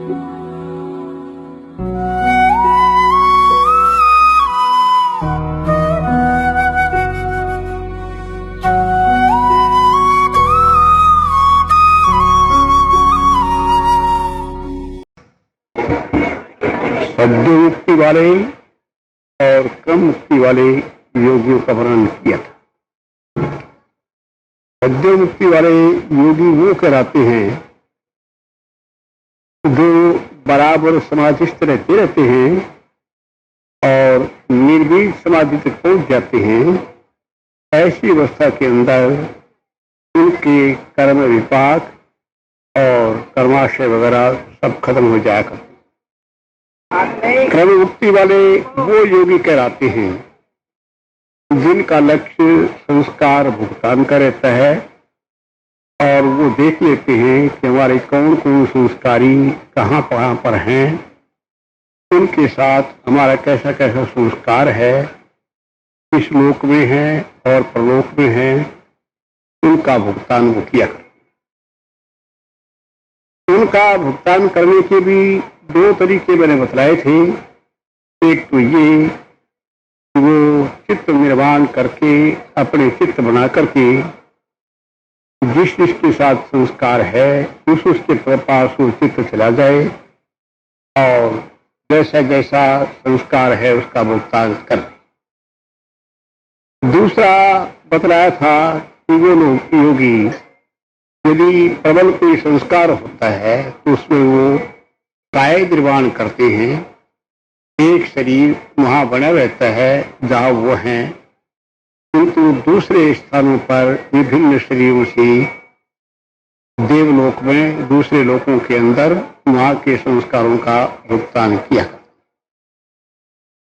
सद्यो मुक्ति वाले और क्रम मुक्ति वाले योगियों का वर्णन किया था। सद्यो मुक्ति वाले योगी वो कहलाते हैं जो बराबर समाधिस्थ रहते हैं और निर्भीक समाधि तक पहुंच जाते हैं। ऐसी अवस्था के अंदर उनके कर्म विपाक और कर्माशय वगैरह सब खत्म हो जाया करते। क्रम मुक्ति वाले वो योगी कहलाते हैं जिनका लक्ष्य संस्कार भुगतान का रहता है और वो देख लेते हैं कि हमारे कौन कौन संस्कारी कहाँ पर हैं, उनके साथ हमारा कैसा कैसा संस्कार है, इस लोक में है और परलोक में है, उनका भुगतान वो किया करते। उनका भुगतान करने के भी दो तरीके मैंने बतलाए थे। एक तो ये कि वो चित्त निर्माण करके अपने चित्त बना करके जिसके साथ संस्कार है उसके पास वो चित्त चला जाए और जैसा जैसा संस्कार है उसका भुगतान कर। दूसरा बतलाया था कि वो लोग योगी यदि प्रबल कोई संस्कार होता है तो उसमें वो काय निर्माण करते हैं। एक शरीर वहां बना रहता है जहां वो हैं, किंतु दूसरे स्थानों पर विभिन्न शरीरों से देवलोक में दूसरे लोकों के अंदर वहां के संस्कारों का भुगतान किया।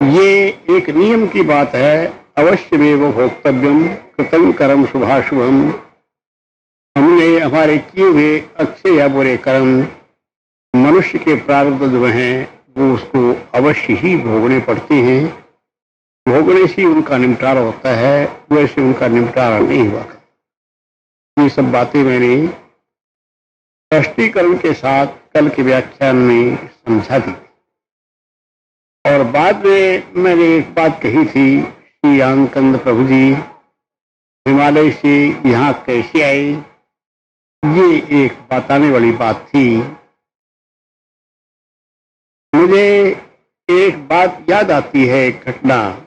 ये एक नियम की बात है। अवश्यमेव भोक्तव्यम कृतं कर्म शुभाशुभम। हमने हमारे किए हुए अच्छे या बुरे कर्म मनुष्य के प्रारब्ध जो हैं वो उसको अवश्य ही भोगने पड़ते हैं। भोगने से उनका निपटारा होता है, वैसे उनका निपटारा नहीं हुआ। ये सब बातें मैंने स्पष्टीकरण के साथ कल के व्याख्यान में समझा दी और बाद में मैंने एक बात कही थी, श्री आनंद प्रभु जी हिमालय से यहाँ कैसे आए, ये एक बताने वाली बात थी। मुझे एक बात याद आती है, एक घटना।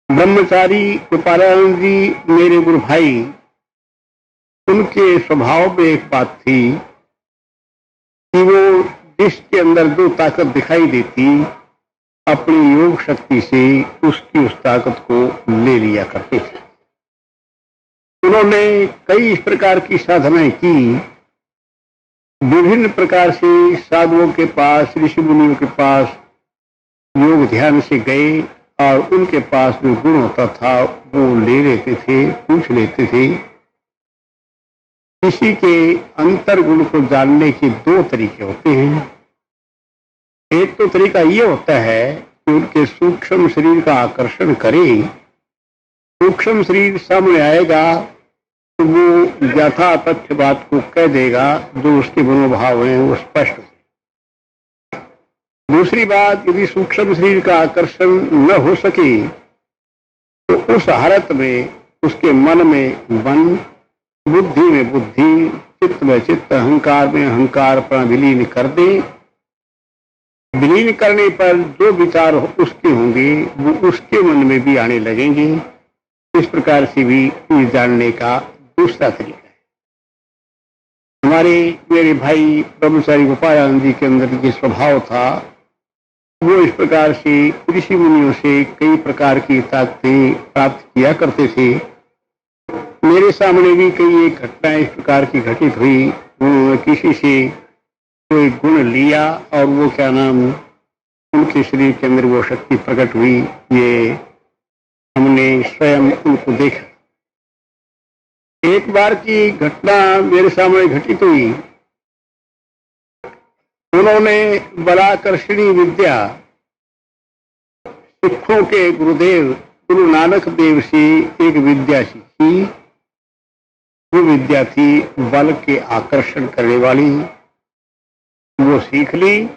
ब्रह्मचारी गोपालानंद जी मेरे गुरु भाई, उनके स्वभाव में एक बात थी कि वो जिसके अंदर जो ताकत दिखाई देती अपनी योग शक्ति से उसकी उस ताकत को ले लिया करते थे। उन्होंने कई इस प्रकार की साधनाएं की, विभिन्न प्रकार से साधुओं के पास ऋषि मुनियों के पास योग ध्यान से गए और उनके पास जो गुण होता था वो ले लेते थे, पूछ लेते थे। किसी के अंतर गुण को जानने के दो तरीके होते हैं। एक तो तरीका ये होता है कि उनके सूक्ष्म शरीर का आकर्षण करे, सूक्ष्म शरीर सामने आएगा तो वो यथा तथ्य बात को कह देगा, जो उसके मनोभाव हैं वो स्पष्ट। दूसरी बात, यदि सूक्ष्म शरीर का आकर्षण न हो सके तो उस हालत में उसके मन में मन, बुद्धि में बुद्धि, चित्त में चित्त, अहंकार में अहंकार पर विलीन कर दे। विलीन करने पर जो विचार उसके होंगे वो उसके मन में भी आने लगेंगे। इस प्रकार से भी जानने का दूसरा तरीका है। हमारे मेरे भाई ब्रह्मचारी गोपालानंद जी के अंदर ये स्वभाव था, वो इस प्रकार से ऋषि मुनियों से कई प्रकार की ताकतें प्राप्त किया करते थे। मेरे सामने भी कई एक घटना इस प्रकार की घटित हुई। उन्होंने किसी से कोई गुण लिया और वो क्या नाम उनके शरीर के अंदर वो शक्ति प्रकट हुई। ये हमने स्वयं उनको देखा। एक बार की घटना मेरे सामने घटित हुई। उन्होंने बलाकर्षणी विद्या सिखों के गुरुदेव गुरु नानक देव से एक विद्या सीखी। वो विद्या थी बल के आकर्षण करने वाली। वो सीख ली।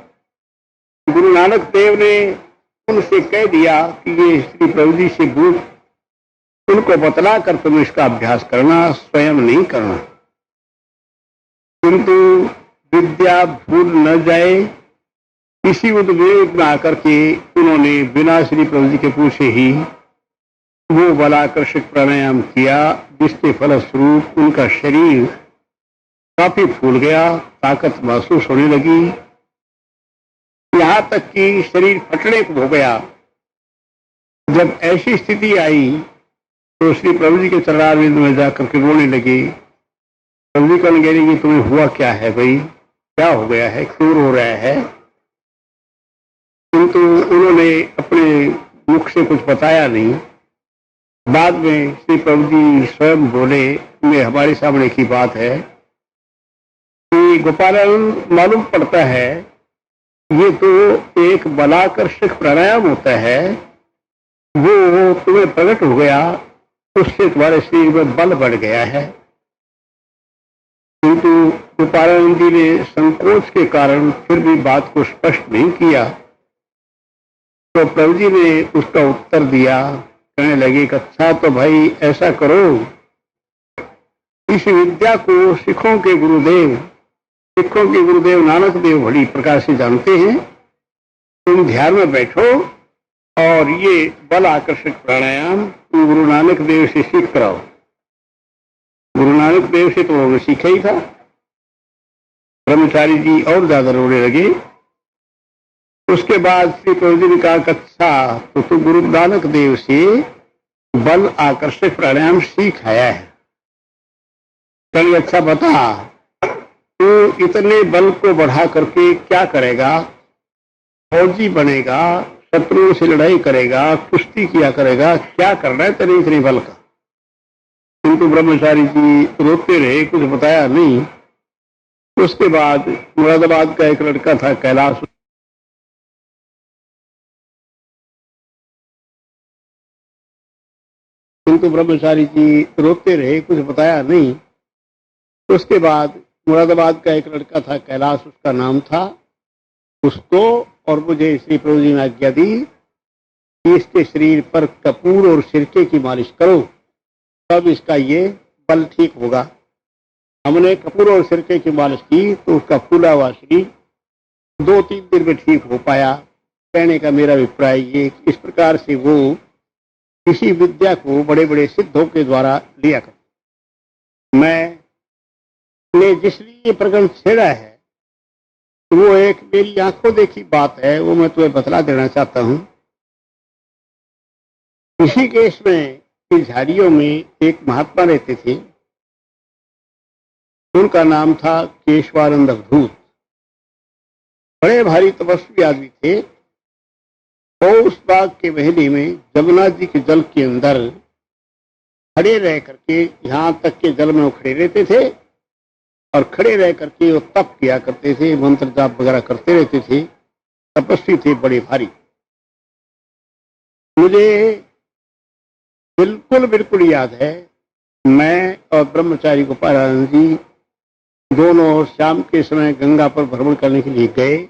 गुरु नानक देव ने उनसे कह दिया कि ये श्री प्रभु जी से पूछ, उनको बतला कर तुम इसका अभ्यास करना, स्वयं नहीं करना। किंतु विद्या भूल न जाए, इसी उद्वेग में आकर के उन्होंने बिना श्री प्रभु जी के पूछे ही वो बलाकर्षक प्राणायाम किया, जिसके फलस्वरूप उनका शरीर काफी फूल गया, ताकत महसूस होने लगी, यहां तक कि शरीर फटने को हो गया। जब ऐसी स्थिति आई तो श्री प्रभु जी के चरणारविंद में जाकर के रोने लगे। प्रभु जी कहने लगे कि तुम्हें हुआ क्या है भाई, क्या हो गया है, क्यों रो रहा है? किंतु उन्होंने अपने मुख से कुछ बताया नहीं। बाद में श्री प्रभु जी स्वयं बोले, ये हमारे सामने की बात है कि गोपालानंद, मालूम पड़ता है ये तो एक बलाकर्षक प्राणायाम होता है, वो तुम्हें प्रकट हो गया, उससे तुम्हारे शरीर में बल बढ़ गया है। किंतु गोपालानंद जी ने संकोच के कारण फिर भी बात को स्पष्ट नहीं किया। तो प्रभु जी ने उसका उत्तर दिया, कहने लगे कि अच्छा तो भाई ऐसा करो, इस विद्या को सिखों के गुरुदेव नानक देव बड़ी प्रकार से जानते हैं। तुम ध्यान में बैठो और ये बल आकर्षक प्राणायाम तुम गुरु नानक देव से सीख कराओ। गुरु नानक देव से तो उन्होंने सीखा ही था। ब्रह्मचारी जी और ज्यादा रोने लगे। उसके बाद श्री प्रभु जी ने कहा, अच्छा तो तू गुरु नानक देव से बल आकर्षक प्राणायाम सीख आया है, चलिए अच्छा बता, तू इतने बल को बढ़ा करके क्या करेगा? फौजी बनेगा, शत्रुओं से लड़ाई करेगा, कुश्ती किया करेगा, क्या करना है तेरे इतने बल का? किंतु ब्रह्मचारी जी रोते रहे, कुछ बताया नहीं। उसके बाद मुरादाबाद का एक लड़का था कैलाश, किंतु ब्रह्मचारी जी रोते रहे, कुछ बताया नहीं। उसके बाद मुरादाबाद का एक लड़का था कैलाश, उसका नाम था, उसको और मुझे श्री प्रभु जी ने आज्ञा दी कि इसके शरीर पर कपूर और सिरके की मालिश करो, तब इसका ये बल ठीक होगा। हमने कपूर और सिरके की मालिश की तो उसका फूला हुआ शरीर 2-3 दिन में ठीक हो पाया। कहने का मेरा अभिप्राय ये, इस प्रकार से वो किसी विद्या को बड़े बड़े सिद्धों के द्वारा लिया कर। मैंने जिसलिए ये प्रकरण छेड़ा है वो एक मेरी आंखों देखी बात है, वो मैं तुम्हें बतला देना चाहता हूं। इसी केस में इस झाड़ियों में एक महात्मा रहते थे, उनका नाम था केशवानंद अवधूत। बड़े भारी तपस्वी आदमी थे। पौष बाग के महीने में जमुना जी के जल के अंदर खड़े रह करके, यहां तक के जल में वो खड़े रहते थे और खड़े रह करके वो तप किया करते थे, मंत्र जाप वगैरह करते रहते थे। तपस्वी थे बड़े भारी। मुझे बिल्कुल याद है, मैं और ब्रह्मचारी गोपालानंद जी दोनों शाम के समय गंगा पर भ्रमण करने के लिए गए।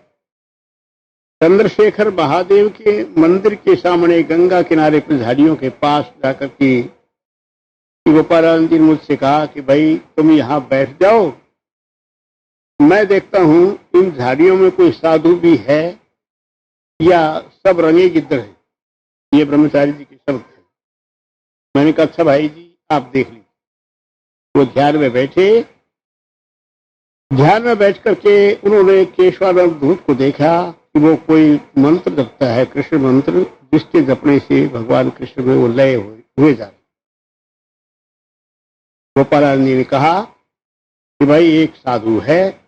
चंद्रशेखर महादेव के मंदिर के सामने गंगा किनारे पर झाड़ियों के पास जाकर के गोपालानंद जी ने मुझसे कहा कि भाई तुम यहाँ बैठ जाओ, मैं देखता हूं इन झाड़ियों में कोई साधु भी है या सब रंगे गिद्दड़ है। ये ब्रह्मचारी जी के शब्द है। मैंने कहा अच्छा भाई जी आप देख लीजिए। वो ध्यान में बैठे। ध्यान में बैठ करके उन्होंने केशवानंद धूत को देखा कि वो कोई मंत्र जपता है, कृष्ण मंत्र, जिसके जपने से भगवान कृष्ण में वो लय हुए जा रहे। गोपालानंद जी ने कहा कि भाई एक साधु है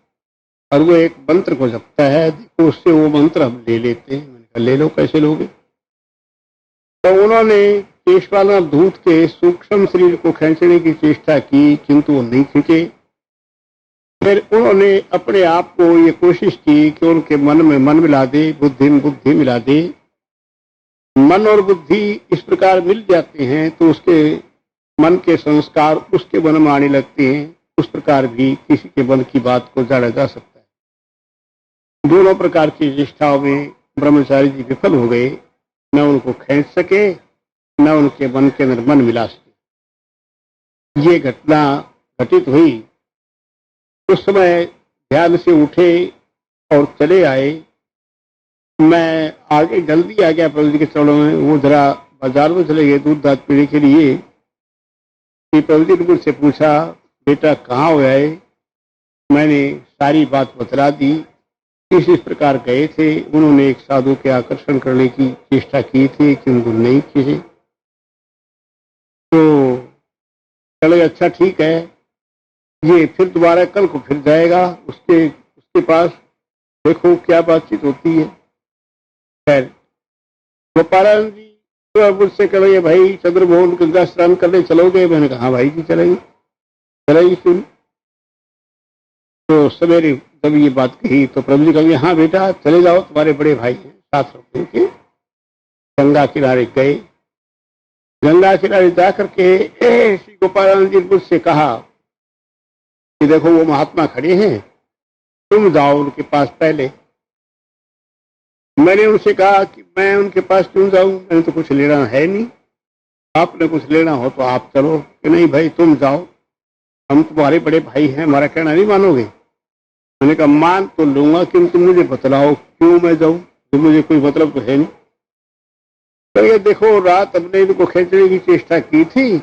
और वो एक मंत्र को जपता है, देखो उससे वो मंत्र हम ले लेते हैं। मैंने कहा ले लो, कैसे लोगे? तो उन्होंने केशवानंद धूत के सूक्ष्म शरीर को खींचने की चेष्टा की, किंतु वो नहीं खींचे। फिर उन्होंने अपने आप को ये कोशिश की कि उनके मन में मन मिला दे, बुद्धि में बुद्धि मिला दे। मन और बुद्धि इस प्रकार मिल जाते हैं तो उसके मन के संस्कार उसके मन में आने लगते हैं। उस प्रकार भी किसी के मन की बात को जाना जा सकता है। दोनों प्रकार की चेष्टाओं में ब्रह्मचारी जी विफल हो गए, न उनको खींच सके न उनके मन के अंदर मन मिला सके। ये घटना घटित हुई। उस समय ध्यान से उठे और चले आए। मैं आगे जल्दी आ गया प्रभु जी के चरणों में। वो जरा बाजार में चले गए दूध दाध पीने के लिए कि प्रभु जी ने मुझसे पूछा, बेटा कहाँ हो आए? मैंने सारी बात बतला दी। इस प्रकार गए थे, उन्होंने एक साधु के आकर्षण करने की चेष्टा की थी किंतु नहीं किए। तो चले, अच्छा ठीक है, ये फिर दोबारा कल को फिर जाएगा उसके पास, देखो क्या बातचीत होती है। खैर गोपालानंद जी तो मुझसे कहेंगे, भाई चंद्रमोहन गंगा स्नान करने चलोगे? मैंने कहा हाँ भाई जी चलेंगे। चलेंगे क्यों? तो सवेरे जब ये बात कही तो प्रभु जी कहेंगे, हाँ बेटा चले जाओ, तुम्हारे बड़े भाई हैं, साथ रखने के। गंगा किनारे गए। गंगा किनारे जाकर के श्री गोपालानंद जी ने मुझसे कहा कि देखो वो महात्मा खड़े हैं, तुम जाओ उनके पास पहले। मैंने उनसे कहा कि मैं उनके पास क्यों जाऊं, मैंने तो कुछ लेना है नहीं, आपने कुछ लेना हो तो आप चलो। कि नहीं भाई तुम जाओ, हम तुम्हारे बड़े भाई हैं, हमारा कहना नहीं मानोगे? मैंने कहा मान तो लूंगा, किंतु मुझे बतलाओ क्यों मैं जाऊं, तो मुझे कोई मतलब तो है नहीं। तो ये देखो रात हमने इनको खींचने की चेष्टा की थी,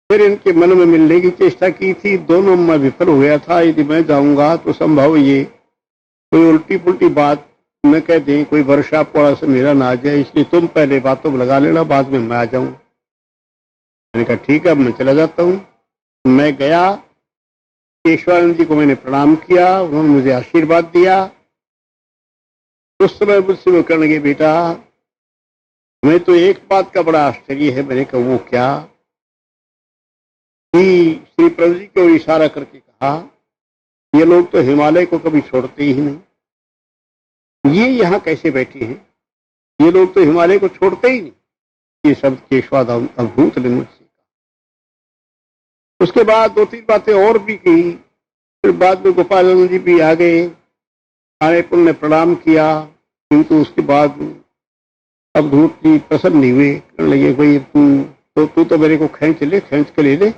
फिर इनके मन में मिलने की चेष्टा की थी, दोनों में विफल हो गया था। यदि मैं जाऊंगा तो संभव ये कोई उल्टी पुल्टी बात न कह दें, कोई वर्षा पड़ा से मेरा ना आ जाए, इसलिए तुम पहले बातों में लगा लेना, बाद में मैं आ जाऊं। मैंने कहा ठीक है, अब मैं चला जाता हूं। मैं गया, केशवानंद जी को मैंने प्रणाम किया, उन्होंने मुझे आशीर्वाद दिया। उस समय मुझसे वो कहने लगे, बेटा मैं तो एक बात का बड़ा आश्चर्य है। मैंने कहा वो क्या? कि श्री प्रभु जी को इशारा करके कहा, ये लोग तो हिमालय को कभी छोड़ते ही नहीं, ये यहाँ कैसे बैठे हैं? ये लोग तो हिमालय को छोड़ते ही नहीं। ये शब्द केशवाद अद्भुत ने मुझसे कहा। उसके बाद दो तीन बातें और भी की। फिर बाद में गोपालानंद जी भी आ गए, आने पर उन्होंने प्रणाम किया, किंतु उसके बाद अवधूत जी प्रसन्न नहीं हुए। कहने लगे, भाई तू तो मेरे को खींच के ले ले,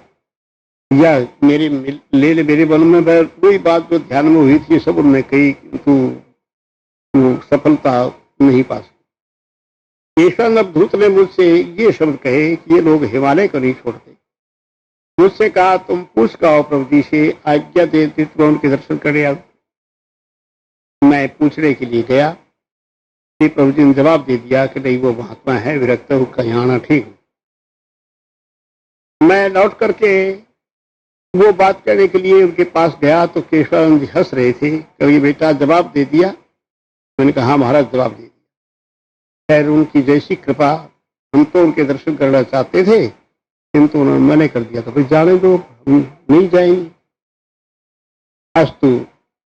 या मेरे ले ले, मेरे मन में वही बात जो ध्यान में हुई थी सब उन्होंने कही, किंतु सफलता नहीं पा सकी। केशवानंद अवधूत ने मुझसे ये शब्द कहे कि ये लोग हिमालय को नहीं छोड़ते। मुझसे कहा तुम पूछ का प्रभु जी से आज्ञा दे तो उनके दर्शन करे आओ। मैं पूछने के लिए गया, प्रभु जी ने जवाब दे दिया कि नहीं वो महात्मा है विरक्त, उसका यहाँ आना ठीक। मैं लौट करके वो बात करने के लिए उनके पास गया तो केशवानंद जी हंस रहे थे, कभी बेटा जवाब दे दिया? मैंने कहा हाँ महाराज जवाब दे दिया। खैर उनकी जैसी कृपा, हम तो उनके दर्शन करना चाहते थे किंतु उन्होंने मना कर दिया, तो फिर जाने दो, हम नहीं जाएंगे। अस्तु,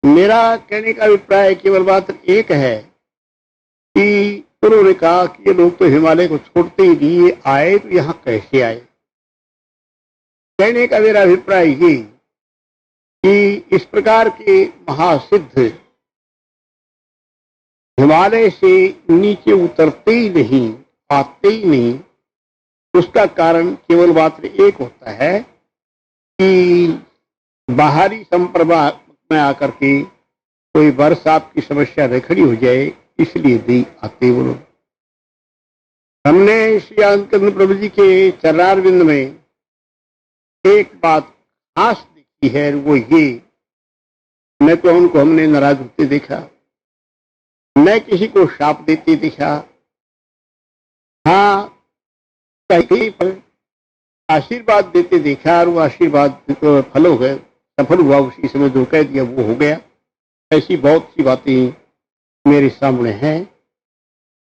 मेरा कहने का अभिप्राय केवल बात एक है कि उन्होंने कहा कि ये लोग तो हिमालय को छोड़ते ही नहीं, ये आए तो यहाँ कैसे आए? कहने का मेरा अभिप्राय ये कि इस प्रकार के महासिद्ध हिमालय से नीचे उतरते ही नहीं, आते ही नहीं। उसका कारण केवल मात्र एक होता है कि बाहरी संपर्क में आकर के कोई बरसात की समस्या न खड़ी हो जाए, इसलिए नहीं आते वो लोग। हमने श्री आनंद प्रभु जी के चरणारविंद में एक बात खास देखी है, वो ये, न तो उनको हमने नाराज होते देखा, न किसी को शाप देते देखा। हाँ कहीं पर आशीर्वाद देते देखा, और वो आशीर्वाद तो फल हो गए, सफल हुआ, उसी समय जो कह दिया वो हो गया। ऐसी बहुत सी बातें मेरे सामने हैं।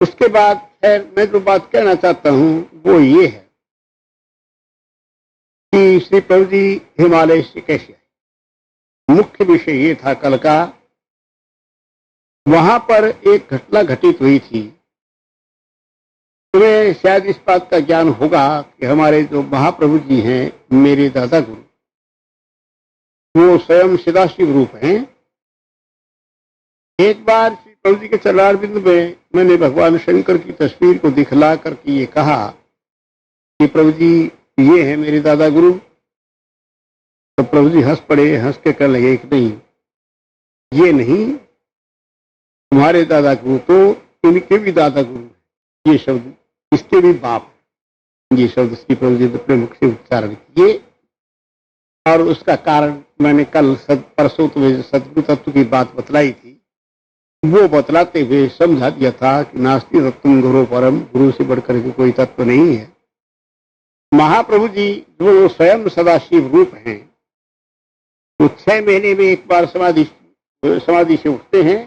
उसके बाद खैर मैं जो बात कहना चाहता हूं वो ये है कि श्री प्रभु जी हिमालय से कैसे आए। मुख्य विषय ये था कल का, वहां पर एक घटना घटित हुई थी। तुम्हें शायद इस बात का ज्ञान होगा कि हमारे जो महाप्रभु जी हैं, मेरे दादा गुरु, वो स्वयं सदाशिव रूप हैं एक बार श्री प्रभु जी के चरणारविंद में मैंने भगवान शंकर की तस्वीर को दिखला करके ये कहा कि प्रभु जी ये है मेरे दादा गुरु। तो प्रभु जी हंस पड़े, हंस के कहने लगे कि नहीं, ये नहीं, तुम्हारे दादा गुरु तो इनके भी दादा गुरु है, ये शब्द इसके भी बाप, ये शब्द श्री प्रभु जी ने अपने मुख से उच्चारण किए। और उसका कारण मैंने कल परसों तुम्हें सदगुरु तत्व की बात बतलाई थी, वो बतलाते हुए समझा दिया था कि नास्ति तत्वम गुरु परम, गुरु से बढ़कर के कोई तत्व नहीं है। महाप्रभु जी जो स्वयं सदाशिव रूप हैं, वो 6 महीने में एक बार समाधि से उठते हैं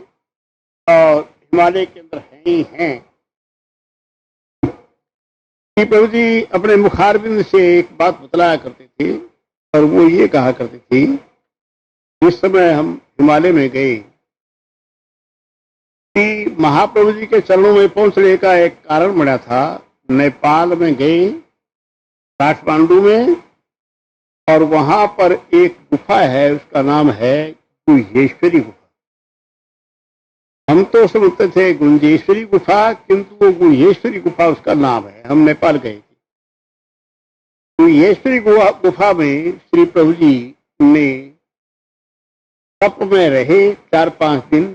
और हिमालय के अंदर है ही हैं। श्री प्रभु जी अपने मुखारबिंद से एक बात बतलाया करते थे और वो ये कहा करते थे, जिस समय हम हिमालय में गए कि महाप्रभु जी के चरणों में पहुंचने का एक कारण बना था। नेपाल में गए, काठमांडू में, और वहां पर एक गुफा है, उसका नाम है गुहेश्वरी गुफा। हम तो समझते थे गुंजेश्वरी गुफा, किंतु वो गुहेश्वरी गुफा उसका नाम है। हम नेपाल गए थे। गुहेश्वरी गुफा में श्री प्रभु जी ने तप में रहे 4-5 दिन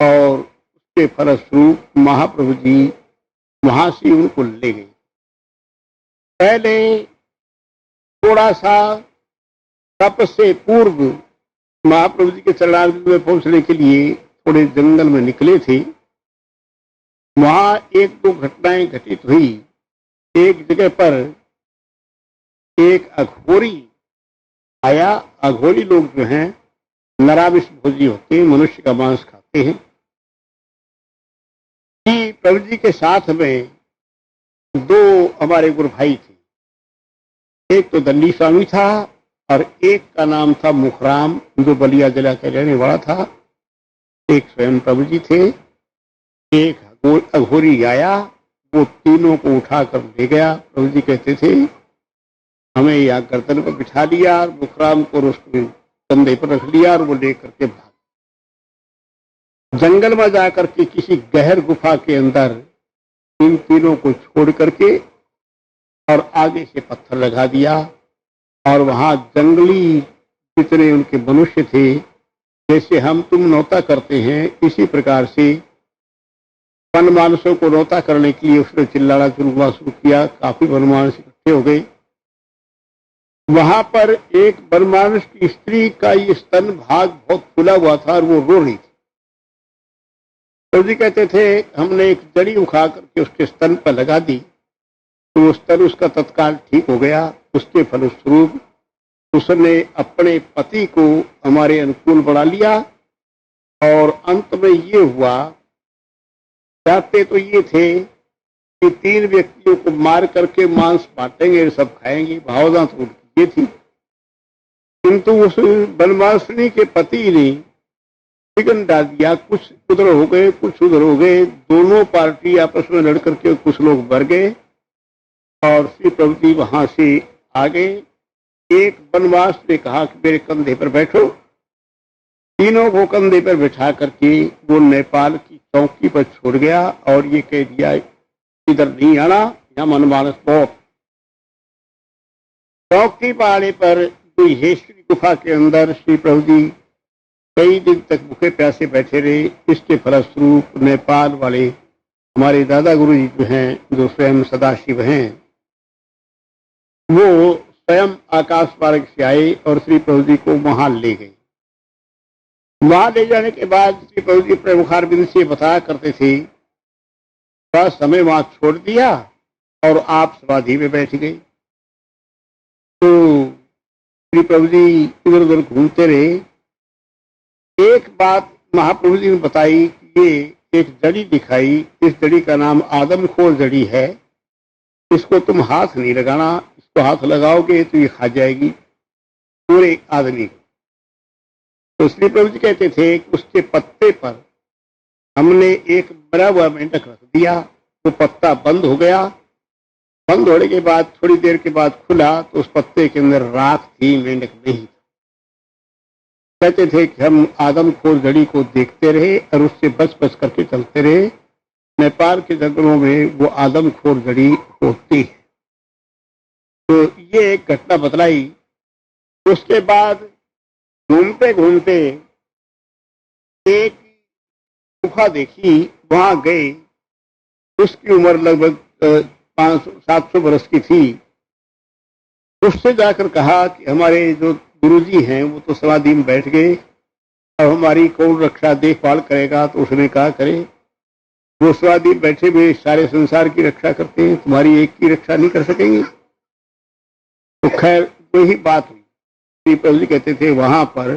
और उसके फलस्वरूप महाप्रभु जी वहां से उनको ले गए। पहले थोड़ा सा तप से पूर्व महाप्रभु जी के चरणारविंद में पहुंचने के लिए थोड़े जंगल में निकले थे। वहां 1-2 घटनाएं घटित हुई। एक जगह पर एक अघोरी आया। अघोरी लोग जो हैं नरामिष भोजी होते हैं, मनुष्य का मांस खाते हैं। कि प्रभु जी के साथ में 2 हमारे गुरु भाई थे। एक तो दंडी स्वामी था और एक का नाम था मुखराम, जो बलिया जिला का रहने वाला था। एक स्वयं प्रभु जी थे। एक अघोरी आया, वो तीनों को उठाकर ले गया। प्रभु जी कहते थे हमें यहाँ गर्दन पर बिठा लिया, मुखराम को उसके कंधे पर रख लिया और वो लेकर के भाग। जंगल में जाकर के किसी गहर गुफा के अंदर इन तीनों को छोड़ करके और आगे से पत्थर लगा दिया। और वहां जंगली जितने उनके मनुष्य थे, जैसे हम तुम नौता करते हैं, इसी प्रकार से वनमानसों को नौता करने के लिए उसने चिल्लाना शुरू किया। काफी वनमानस इकट्ठे हो गए। वहां पर एक वनमानस की स्त्री का ये स्तन भाग बहुत फूला हुआ था और वो रो रही थी। तो जी कहते थे हमने एक जड़ी उखा करके उसके स्तन पर लगा दी, तो वो स्तन उसका तत्काल ठीक हो गया। उसके फलस्वरूप उसने अपने पति को हमारे अनुकूल बना लिया। और अंत में ये हुआ, चाहते तो ये थे कि 3 व्यक्तियों को मार करके मांस बांटेंगे, सब खाएंगे, भावना तो उनकी ये थी। किंतु उस वनवासिनी के पति ने विघ्न डाल दिया। कुछ उधर हो गए, कुछ उधर हो गए। दोनों पार्टी आपस में लड़ करके कुछ लोग मर गए और श्री प्रभु जी वहां से आ गए। एक वनवास ने कहा कि मेरे कंधे पर बैठो। तीनों को कंधे पर बैठा करके वो नेपाल की चौकी पर छोड़ गया और ये कह दिया इधर नहीं आना, यहाँ मनमानस बहुत। चौकी पहाड़ी पर गुहेश्वरी गुफा के अंदर श्री प्रभु जी कई दिन तक भूखे प्यासे बैठे रहे। इसके फलस्वरूप नेपाल वाले हमारे दादा गुरु जी जो हैं, जो स्वयं सदाशिव हैं, वो स्वयं आकाश मार्ग से आए और श्री प्रभु जी को वहां ले गए। वहां ले जाने के बाद श्री प्रभु जी अपने मुखारबिंद से बताया करते थे, थोड़ा समय वहां छोड़ दिया और आप समाधि में बैठ गए। तो श्री प्रभु जी इधर उधर घूमते रहे। एक बात महाप्रभु जी ने बताई कि ये एक जड़ी दिखाई। इस जड़ी का नाम आदमखोर जड़ी है। इसको तुम हाथ नहीं लगाना, इसको हाथ लगाओगे तो ये खा जाएगी पूरे आदमी को। तो श्री प्रभु जी कहते थे कि उसके पत्ते पर हमने एक मरा हुआ मेंढक रख दिया। तो पत्ता बंद हो गया। बंद होने के बाद थोड़ी देर के बाद खुला तो उस पत्ते के अंदर राख थी, मेंढक नहीं। कहते थे कि हम आदमखोर घड़ी को देखते रहे और उससे बच बच करके चलते रहे। नेपाल के जंगलों में वो आदमखोर घड़ी होती है। तो ये एक घटना बतलाई। उसके बाद घूमते घूमते एक गुफा देखी, वहां गए। उसकी उम्र लगभग 500-700 वर्ष की थी। उससे जाकर कहा कि हमारे जो गुरुजी हैं वो तो समाधि में बैठ गए, अब हमारी कौन रक्षा देखभाल करेगा? तो उसने कहा करे, वो समाधि बैठे हुए सारे संसार की रक्षा करते हैं, तुम्हारी एक की रक्षा नहीं कर सकेंगे। तो खैर वही बात हुई। श्री प्रभु जी कहते थे वहां पर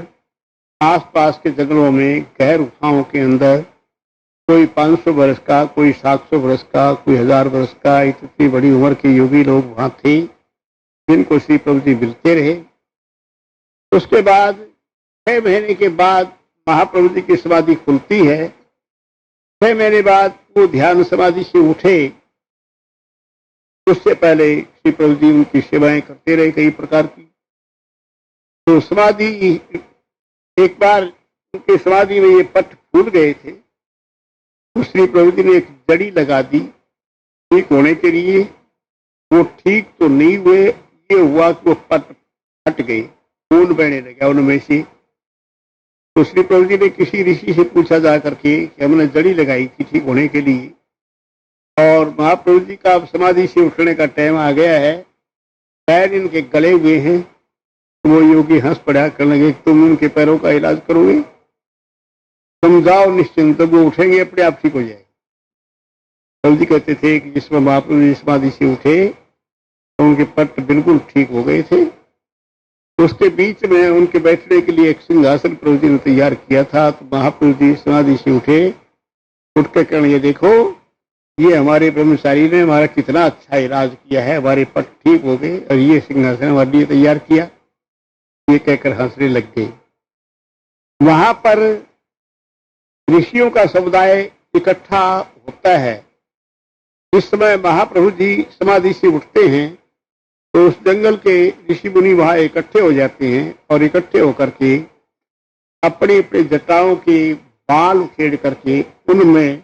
आसपास के जंगलों में गहर गुफाओं के अंदर कोई 500 वर्ष का, कोई 700 वर्ष का, कोई 1000 वर्ष का, इतनी बड़ी उम्र के योगी लोग वहां थे जिनको श्री प्रभु जी मिलते रहे। उसके बाद 6 महीने के बाद महाप्रभु जी की समाधि खुलती है। 6 महीने बाद वो ध्यान समाधि से उठे। उससे पहले श्री प्रभु जी उनकी सेवाएं करते रहे कई प्रकार की। तो समाधि एक बार उनकी समाधि में ये पट फूट गए थे, तो श्री प्रभु जी ने एक जड़ी लगा दी ठीक होने के लिए। वो ठीक तो नहीं हुए, ये हुआ कि वो पट फट गए, खून बहने लगा उनमें से। तो श्री प्रभु जी ने किसी ऋषि से पूछा जा करके कि हमने जड़ी लगाई थी ठीक होने के लिए, और महाप्रभु जी का समाधि से उठने का टाइम आ गया है, पैर इनके गले हुए हैं। तो वो योगी हंस पड़ा, करने लगे तुम उनके पैरों का इलाज करोगे? समझाओ निश्चिंत, वो उठेंगे अपने आप ठीक हो जाएगा। प्रभु जी कहते थे कि जिसमें महाप्रभु जी समाधि से उठे तो उनके पट बिल्कुल ठीक हो गए थे। उसके बीच में उनके बैठने के लिए एक सिंहासन प्रभु जी ने तैयार किया था। तो महाप्रभु जी समाधि से उठे, उठ के कहने लगे देखो ये हमारे ब्रह्मचारी ने हमारा कितना अच्छा इलाज किया है, हमारे पट ठीक हो गए और ये सिंहासन हमारे लिए तैयार किया। ये कहकर हंसने लग गए। वहां पर ऋषियों का समुदाय इकट्ठा होता है। इस समय महाप्रभु जी समाधि से उठते हैं तो उस जंगल के ऋषि मुनि वहां इकट्ठे हो जाते हैं और इकट्ठे होकर के अपने अपने जटाओं के बाल उखेड़ करके उनमें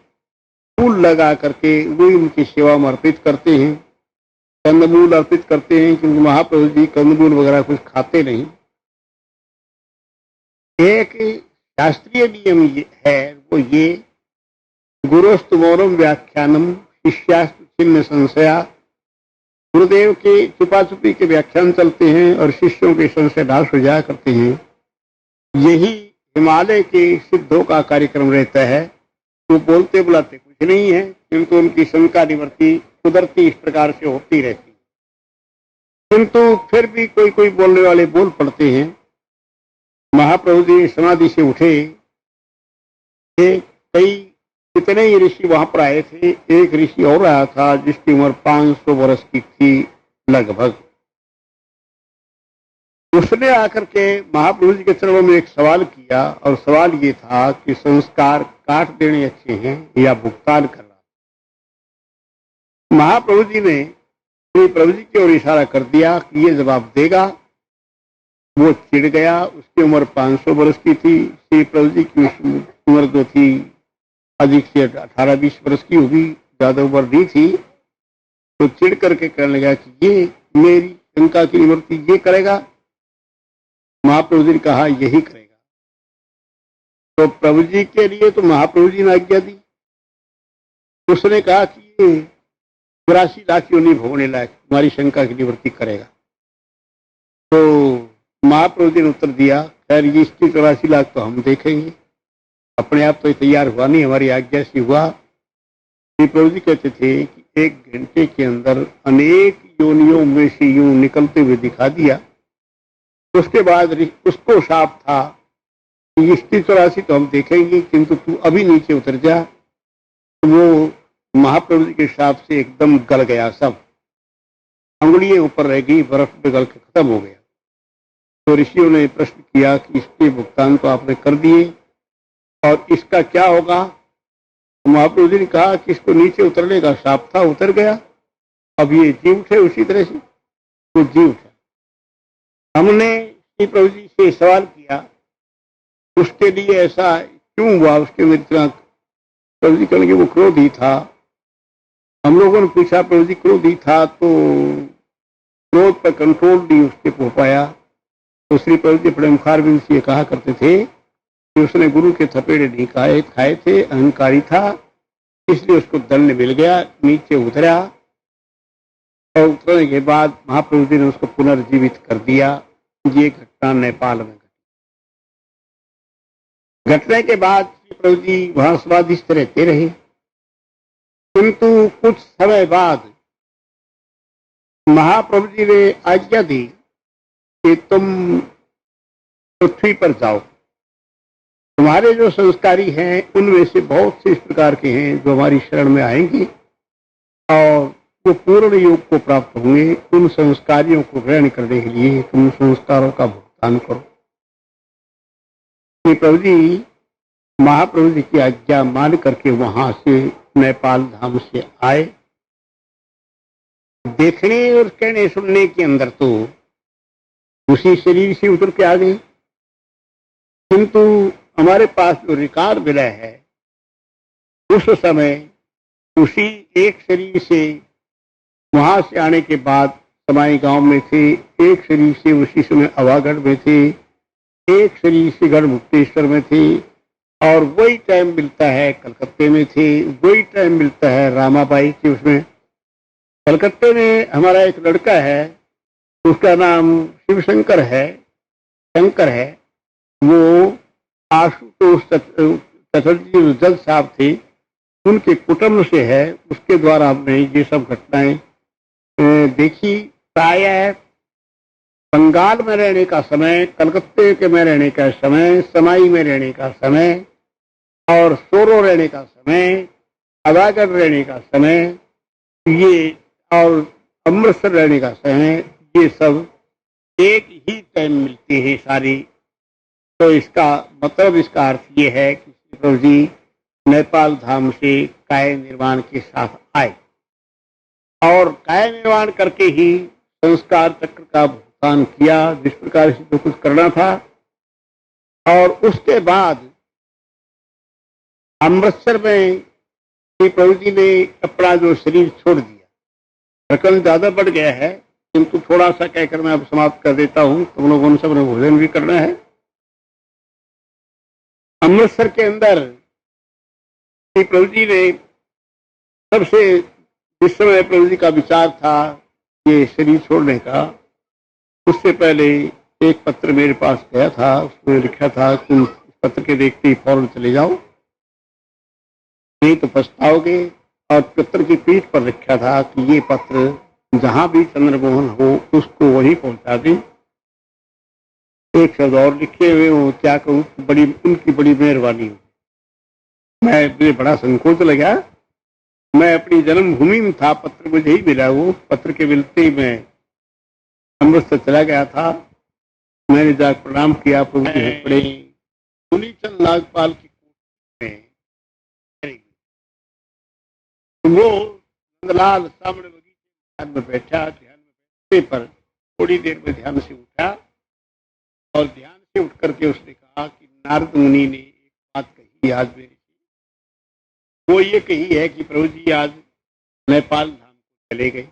फूल लगा करके वही उनकी सेवा में अर्पित करते हैं। कंदमूल अर्पित करते हैं क्योंकि महाप्रभु जी कंदमूल वगैरह कुछ खाते नहीं। एक शास्त्रीय नियम ये है, वो ये गुरुस्तु मौनम व्याख्यानम शिष्यास्तु छिन्न संशया। गुरुदेव के छुपा छुपी के व्याख्यान चलते हैं और शिष्यों के संशय नाश हो जाया करते हैं। यही हिमालय के सिद्धों का कार्यक्रम रहता है। वो बोलते बुलाते कुछ नहीं है, किंतु उनकी शंका निवृत्ति कुदरती इस प्रकार से होती रहती। किंतु फिर भी कोई कोई बोलने वाले बोल पड़ते हैं। महाप्रभु जी समाधि से उठे, कई कितने ही ऋषि वहां पर आए थे। एक ऋषि और आया था जिसकी उम्र 500 वर्ष की थी लगभग। उसने आकर के महाप्रभु जी के चरणों में एक सवाल किया और सवाल ये था कि संस्कार काट देने अच्छे हैं या भुगतान करना। महाप्रभु जी ने श्री प्रभु जी की ओर इशारा कर दिया कि ये जवाब देगा। वो चिढ़ गया। उसकी उम्र 500 वर्ष की थी। श्री प्रभु जी की उम्र जो थी अधिक से 18-20 वर्ष की होगी, ज्यादा उम्र नहीं थी। तो चिढ़ करके कहने लगा कि ये मेरी शंका की निवृत्ति ये करेगा? महाप्रभु जी ने कहा यही करेगा। तो प्रभु जी के लिए तो महाप्रभु जी ने आज्ञा दी। उसने कहा कि ये 84 लाख योनि भोगने लायक तुम्हारी शंका की निवृत्ति करेगा। तो महाप्रभु जी ने उत्तर दिया खैर ये इसकी 84 लाख तो हम देखेंगे, अपने आप तो तैयार हुआ नहीं, हमारी आज्ञा से हुआ। श्री प्रभु जी कहते थे कि 1 घंटे के अंदर अनेक योनियों में से यूं निकलते हुए दिखा दिया। उसके बाद उसको शाप था कि इसकी 84 तो हम देखेंगे किंतु तू अभी नीचे उतर जा। तो वो महाप्रभु जी के शाप से एकदम गल गया, सब अंगुलियां ऊपर रह गई, बर्फ में गल के खत्म हो गया। तो ऋषियों ने प्रश्न किया कि इसके भुगतान तो आपने कर दिए और इसका क्या होगा? तो महाप्रभु जी ने कहा कि इसको नीचे उतरने का शाप था, उतर गया, अब ये जी उठे उसी तरह से। तो जी उठा। हमने श्री प्रभु जी से सवाल किया उसके लिए ऐसा क्यों हुआ, उसके अंदर इतना। प्रभु जी कहने वो क्रोधी था। हम लोगों ने पूछा प्रभु जी क्रोधी था तो क्रोध पर कंट्रोल नहीं उसके हो पाया। तो श्री प्रभु जी बड़े मुखार बिंद से कहा करते थे कि उसने गुरु के थपेड़े नहीं खाए थे, अहंकारी था, इसलिए उसको दंड मिल गया, नीचे उतरा और उतरने के बाद महाप्रभु जी ने उसको पुनर्जीवित कर दिया। ये घटना नेपाल में घटने के बाद श्री प्रभु जी वहां समाधिस्थ रहते रहे, किंतु कुछ समय बाद महाप्रभु जी ने आज्ञा दी कि तुम पृथ्वी पर जाओ। तुम्हारे जो संस्कारी हैं उनमें से बहुत से इस प्रकार के हैं जो हमारी शरण में आएंगे और जो पूर्ण योग को प्राप्त होंगे, उन संस्कारियों को ग्रहण करने के लिए तुम संस्कारों का भुगतान करो। श्री प्रभु जी महाप्रभु जी की आज्ञा मान करके वहां से नेपाल धाम से आए। देखने और कहने सुनने के अंदर तो उसी शरीर से उतर के आ गए, किंतु हमारे पास जो रिकॉर्ड मिला है उस समय उसी एक शरीर से वहां से आने के बाद समाई गांव में थे, एक शरीर से उसी समय अवागढ़ में थे, एक शरीर से गढ़ मुक्तेश्वर में थे, और वही टाइम मिलता है कलकत्ते में थे, वही टाइम मिलता है रामाबाई के उसमें। कलकत्ते में हमारा एक लड़का है, उसका नाम शिवशंकर है, शंकर है, वो आशुतोष चटर्जी जज साहब थे, उनके कुटुंब से है। उसके द्वारा हमने ये सब घटनाएं देखी। प्रायः बंगाल में रहने का समय, कलकत्ते के में रहने का समय, समाई में रहने का समय और सोरो रहने का समय, अवागढ़ रहने का समय, ये और अमृतसर रहने का समय, ये सब एक ही टाइम मिलती है सारी। तो इसका मतलब, इसका अर्थ ये है कि प्रभु जी नेपाल धाम से काय निर्माण के साथ आए और काय निर्माण करके ही संस्कार चक्र का भुगतान किया जिस प्रकार से जो कुछ करना था। और उसके बाद अमृतसर में श्री प्रभु जी ने अपना जो शरीर छोड़ दिया। रकम ज्यादा बढ़ गया है, किंतु थोड़ा सा कहकर मैं अब समाप्त कर देता हूं। तुम लोगों ने सबने भोजन भी करना है। अमृतसर के अंदर श्री प्रभु जी ने सबसे, जिस समय प्रभु जी का विचार था ये शरीर छोड़ने का, उससे पहले एक पत्र मेरे पास गया था, उसमें लिखा था कि पत्र के देखते ही फौरन चले जाओ, नहीं तो पछताओगे। और पत्र की पीठ पर लिखा था कि ये पत्र जहां भी चंद्रमोहन हो उसको वहीं पहुंचा दें। एक शब्द और लिखे हुए हो, क्या कहूँ, बड़ी उनकी बड़ी मेहरबानी हो। मुझे बड़ा संकोच लगा। मैं अपनी जन्मभूमि में था, पत्र मुझे ही मिला। वो पत्र के मिलते ही मैं अमृतसर चला गया था। मैंने जाकर प्रणाम किया। बड़े मुनीचंद नागपाल की वो नंदलाल सामने बगीचे में बैठा, ध्यान में बैठने पर थोड़ी देर में ध्यान से उठा और ध्यान से उठ करके उसने कहा कि नारद मुनि ने एक बात कही आज मेरी। वो ये कही है कि प्रभु जी आज नेपाल धाम को चले गए।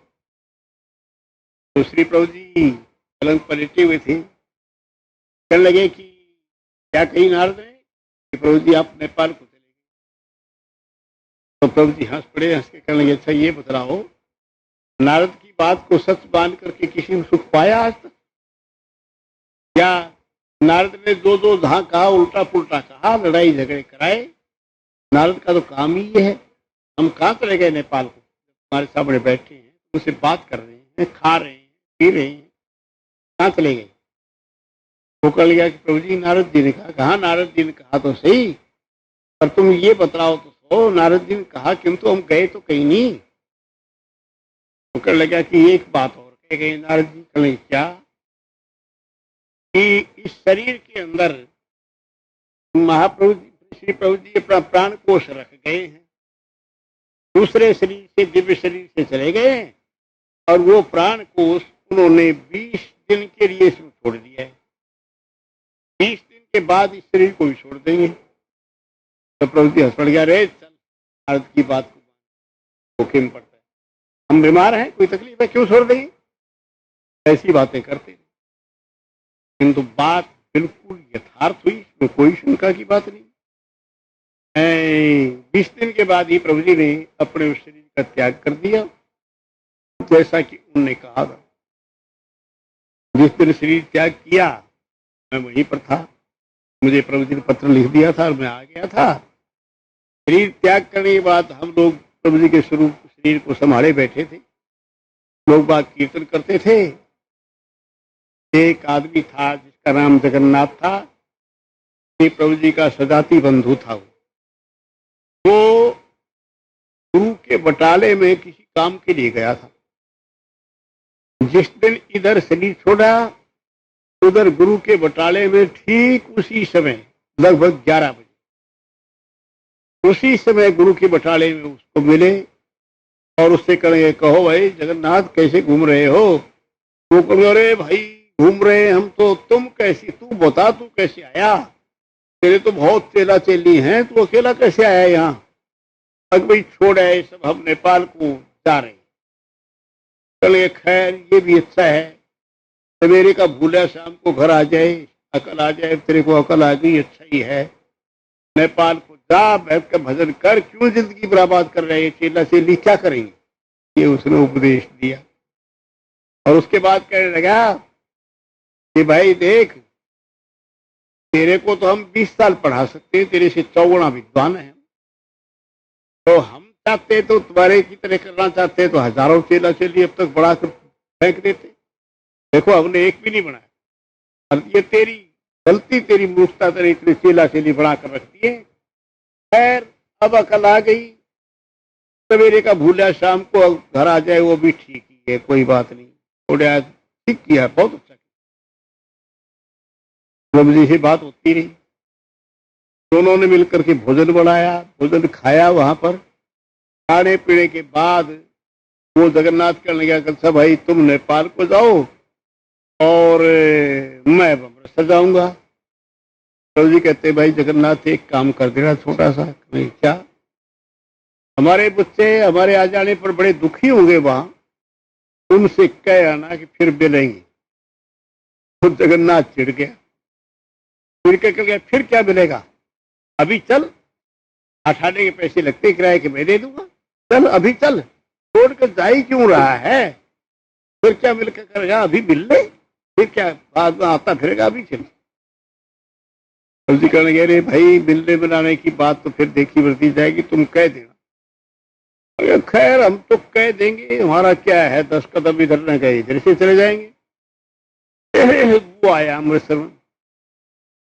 तो श्री प्रभु जी पलंग पर लेटे हुए थे, कहने लगे कि क्या कही नारद ने कि प्रभु जी आप नेपाल को चले गए। तो प्रभु जी हंस पड़े, हंस के कहने लगे अच्छा ये बतलाओ, नारद की बात को सच मान करके किसी ने सुख पाया आज तक? क्या नारद ने दो दो धा कहा, उल्टा पुल्टा कहा, लड़ाई झगड़े कराए? नारद का तो काम ही ये है। हम कहाँ चले गए नेपाल को? हमारे सामने बैठे हैं, उनसे बात कर रहे हैं, खा रहे हैं, पी रहे हैं, कहाँ चले गए? वो कह लिया कि प्रभु जी नारद जी ने कहा। कहा नारद जी ने कहा तो सही, पर तुम ये बतलाओ तो सो, नारद जी ने कहा किंतु हम गए तो कहीं नहीं। वो कहने लगा कि एक बात और कह गए नारद जी। कहने क्या? कि इस शरीर के अंदर महाप्रभु श्री प्रभु जी अपना प्राण कोष रख गए हैं, दूसरे शरीर से, दिव्य शरीर से चले गए हैं, और वो प्राण कोष उन्होंने 20 दिन के लिए इसमें छोड़ दिया है। 20 दिन के बाद इस शरीर को भी छोड़ देंगे। तो प्रभु जी हंस पड़ गया, रे चल अर्थ की बात को धोखे में पड़ता है, हम बीमार हैं, कोई तकलीफ है, क्यों छोड़ देंगे, ऐसी बातें करते। किंतु बात बिल्कुल यथार्थ हुई, इसमें कोई शंका की बात नहीं। 20 दिन के बाद ही प्रभु जी ने अपने उस शरीर का त्याग कर दिया, जैसा कि उन्होंने कहा था। जिस दिन शरीर त्याग किया मैं वहीं पर था, मुझे प्रभु जी ने पत्र लिख दिया था और मैं आ गया था। शरीर त्याग करने के बाद हम लोग प्रभु जी के स्वरूप शरीर को संभाले बैठे थे, लोग बात कीर्तन करते थे। एक आदमी था जिसका नाम जगन्नाथ था, प्रभु जी का सजाती बंधु था। वो गुरु के बटाले में किसी काम के लिए गया था। जिस दिन इधर शरीर छोड़ा उधर गुरु के बटाले में ठीक उसी समय लगभग 11 बजे उसी समय गुरु के बटाले में उसको मिले और उससे कहेंगे, कहो भाई जगन्नाथ कैसे घूम रहे हो? वो कहेंगे, अरे भाई घूम रहे हम तो, तुम कैसी, तू बता तू कैसे आया, तेरे तो बहुत चेला चेली हैं, तू अकेला कैसे आया यहाँ? अगर भाई छोड़ आए सब, हम नेपाल को जा रहे। चलिए खैर ये भी अच्छा है, सवेरे का भूला शाम को घर आ जाए, अकल आ जाए, तेरे को अकल आ गई, अच्छा ही है। नेपाल को जा, बैठ कर भजन कर, क्यों जिंदगी बर्बाद कर रहे हैं, चेला चेली क्या करेंगे? ये उसने उपदेश दिया। और उसके बाद कहने लगा कि भाई देख, तेरे को तो हम 20 साल पढ़ा सकते हैं, तेरे से 4 विद्वान हैं, तो हम चाहते तो तुम्हारे की तरह करना चाहते तो हजारों चेला चेली अब तक बढ़ा कर फेंक देते। देखो हमने एक भी नहीं बनाया, और ये तेरी गलती, तेरी मूर्खता, तेरी इतने चेला चेली बढ़ा कर रख दिए। खैर अब अकल आ गई, सवेरे का भूला शाम को घर आ जाए वो भी ठीक ही है, कोई बात नहीं, थोड़ा ठीक किया, बहुत अच्छा किया। प्रभु जी से बात होती रही, दोनों ने मिलकर के भोजन बनाया, भोजन खाया। वहां पर खाने पीने के बाद वो जगन्नाथ करने गया, अच्छा भाई तुम नेपाल को जाओ और मैं अमृतसर जाऊंगा। प्रभु जी कहते, भाई जगन्नाथ एक काम कर देना छोटा सा। नहीं क्या? हमारे बच्चे हमारे आ जाने पर बड़े दुखी होंगे वहां, उनसे कह आना कि फिर मिलेंगे। तो जगन्नाथ चिढ़ गया, फिर कह गया, फिर क्या मिलेगा, अभी चल, अठाने के पैसे लगते किराए के मैं दे दूंगा, चल अभी चल, छोड़ कर जा ही क्यों रहा है, फिर क्या मिलकर करेगा, अभी मिल ले, फिर क्या बाद में आता फिरेगा, अभी चल। जी कहने गए, भाई मिलने बनाने की बात तो फिर देखी बढ़ती जाएगी, तुम कह देना। खैर हम तो कह देंगे, हमारा क्या है, 10 कदम इधर न गए इधर से चले जाएंगे। वो आया अमृतसर में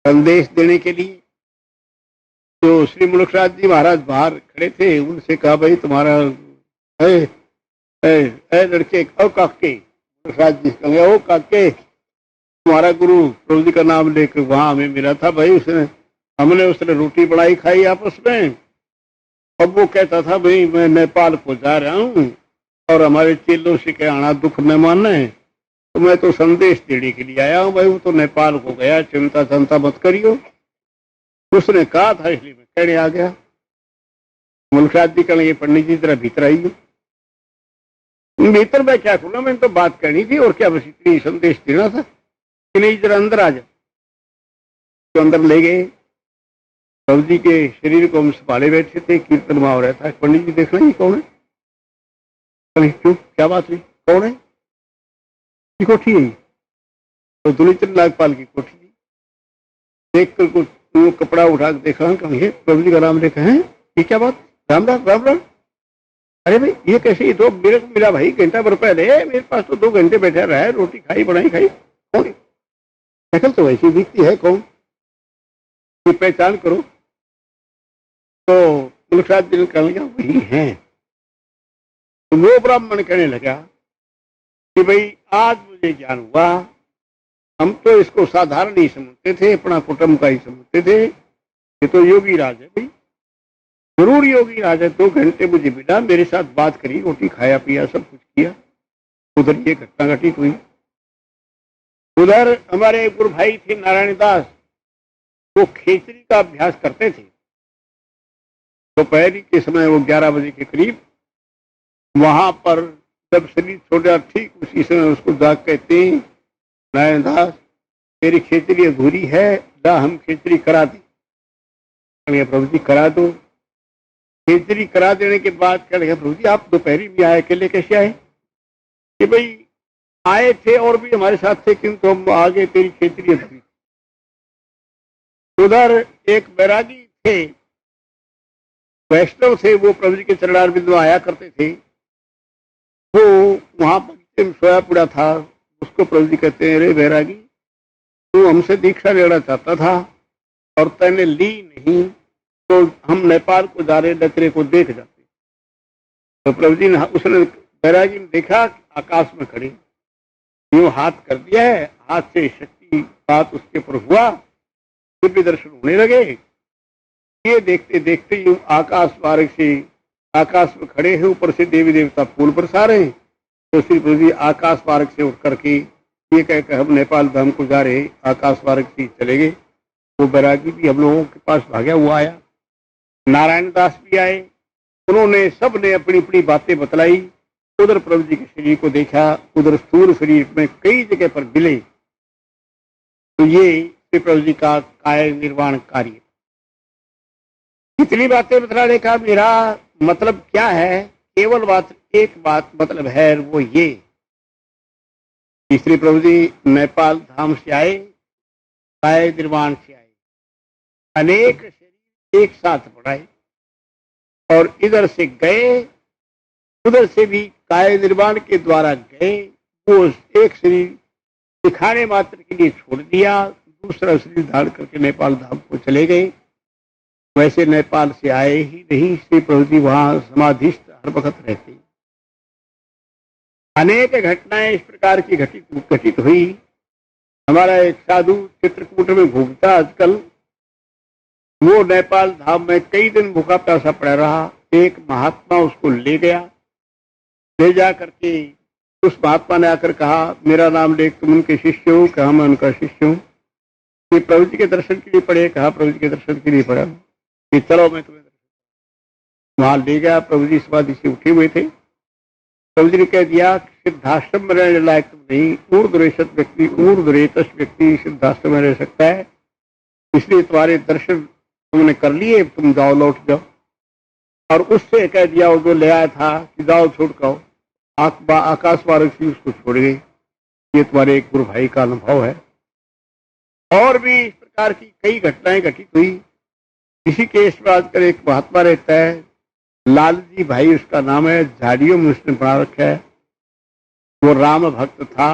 संदेश देने के लिए, तो श्री मुलुकराज जी महाराज बाहर खड़े थे, उनसे कहा, भाई तुम्हारा लड़के ओ काके, मुलुकराज जी कहेंगे, ओ काके तुम्हारा गुरु प्रभु जी का नाम लेकर वहां हमें मिला था भाई, हमने उसने रोटी बनाई खाई आपस में। अब वो कहता था, भाई मैं नेपाल को जा रहा हूँ और हमारे चेलों से क्या आना दुख न माने, तो मैं तो संदेश देने के लिए आया हूँ भाई, वो तो नेपाल को गया, चिंता चिंता मत करियो। उसने कहा था इसलिए मैं कहने आ गया। मुलुकराज जी कहेंगे, पंडित जी जरा भीतर आइए। भीतर मैं क्या करूँगा, मैंने तो बात करनी थी और क्या, बस इतनी संदेश देना था कि नहीं, जरा अंदर आ जाओ। तो अंदर ले गए, प्रभु जी के शरीर को हम संभाले बैठे थे, कीर्तन वहां हो रहा था। पंडित जी देखना ये कौन है? क्यों, क्या बात हुई, कौन है? की कोठी है, तो दुलीचंद नागपाल की कोठी थी। देख कर कुछ कपड़ा उठा के देखा, कहेंगे प्रभु जी का नाम लेकर, हैं ये क्या बात, राम राम राम राम। अरे भाई ये कैसे, ये तो मेरे को मिला भाई घंटा भर पहले, मेरे पास तो 2 घंटे बैठा रहा है, रोटी खाई बनाई खाई, कौन है? शक्ल तो वैसी दिखती है, कौन, ये पहचान करो। तो मुलुकराज जी ने कहने लगा, वही है। तो वो ब्राह्मण कहने लगा कि भाई आज मुझे ज्ञान हुआ, हम तो इसको साधारण ही समझते थे, अपना कुटुंब का ही समझते थे, ये तो योगी राज है भाई, जरूर योगी राज है। 2 घंटे मुझे मिला, मेरे साथ बात करी, रोटी खाया पिया, सब कुछ किया। उधर ये घटना घटित हुई। उधर हमारे गुरु भाई थे नारायण दास, वो खेचरी का अभ्यास करते थे। दोपहर के समय वो 11 बजे के करीब वहां पर जब शरीर छोड़ा, ठीक उसी समय उसको जाग कहते हैं, नारायणदास तेरी खेचरी अधूरी है, ला हम खेचरी करा दें। प्रभु जी करा दो। खेचरी करा देने के बाद कह लगे, प्रभु जी आप दोपहरी भी आए, अकेले कैसे आए? कि भाई आए थे और भी हमारे साथ थे, किंतु हम आगे तेरी खेचरी अधूरी। उधर एक बैरागी थे, वैष्णव थे, वो प्रभु जी के चरणार बिंदु आया करते थे। वो वहां बगीचे में सोया पड़ा था। उसको प्रभु जी कहते हैं, अरे बैरागी तू हमसे दीक्षा लेना चाहता था और तैने ली नहीं, तो हम नेपाल को जा रहे तेरे को देख जाते। तो प्रभु जी ने, उसने बैरागी ने देखा आकाश में खड़े, यूं हाथ कर दिया है, हाथ से शक्ति बात उसके ऊपर हुआ, दिव्य दर्शन होने लगे। ये देखते देखते यूं आकाश मार्ग से आकाश में खड़े हैं, ऊपर से देवी देवता फूल बरसा रहे हैं। तो श्री प्रभु जी आकाश मार्ग से उठ करके ये कहकर हम नेपाल धाम को जा रहे, आकाश मार्ग से चले गए। वो बैरागी भी हम लोगों के पास भागा हुआ आया, नारायण दास भी आए, उन्होंने सबने अपनी अपनी बातें बतलाई। उधर प्रभु जी के शरीर को देखा, उधर स्थूल शरीर में कई जगह पर मिले। तो ये श्री प्रभु जी का काय निर्वाण कार्य। इतनी बातें बतलाने का मेरा मतलब क्या है? केवल बात एक बात मतलब है, वो ये कि श्री प्रभु जी नेपाल धाम से आए, काय निर्वाण से आए, अनेक शरीर एक साथ बढ़ाए और इधर से गए, उधर से भी काय निर्वाण के द्वारा गए। वो एक शरीर दिखाने मात्र के लिए छोड़ दिया, दूसरा शरीर धारण करके नेपाल धाम को चले गए। वैसे नेपाल से आए ही नहीं, श्री प्रभु जी वहां समाधिस्थ हर वक्त रहते। अनेक घटनाएं इस प्रकार की घटित हुई। हमारा एक साधु चित्रकूट में घूमता आजकल, वो नेपाल धाम में कई दिन भूखा प्यासा पड़ा रहा। एक महात्मा उसको ले गया, ले जा करके उस महात्मा ने आकर कहा, मेरा नाम ले, तुम उनके शिष्य हो? कहा मैं उनका शिष्य हूँ। प्रभु जी के दर्शन के लिए पड़े? कहा प्रभु जी के दर्शन के लिए पड़ा। कि चलो मैं तुम्हें वहां ले गया। प्रभु जी समाधि से उठे हुए थे। प्रभु जी ने कह दिया, सिद्धाश्रम में रहने लायक तुम नहीं, ऊर्ध्वरेतस व्यक्ति सिद्धाश्रम में रह सकता है, इसलिए तुम्हारे दर्शन तुमने कर लिए, तुम जाओ, लौट जाओ। और उससे कह दिया, वो जो ले आया था कि जाओ छोड़ कर आकाश मार्ग से उसको छोड़ गए। ये तुम्हारे एक गुरु भाई का अनुभव है। और भी इस प्रकार की कई घटनाएं घटित हुई। इसी केस में आजकल एक महात्मा रहता है, लालजी भाई उसका नाम है, झाड़ियों में उसने बना रखा है। वो राम भक्त था।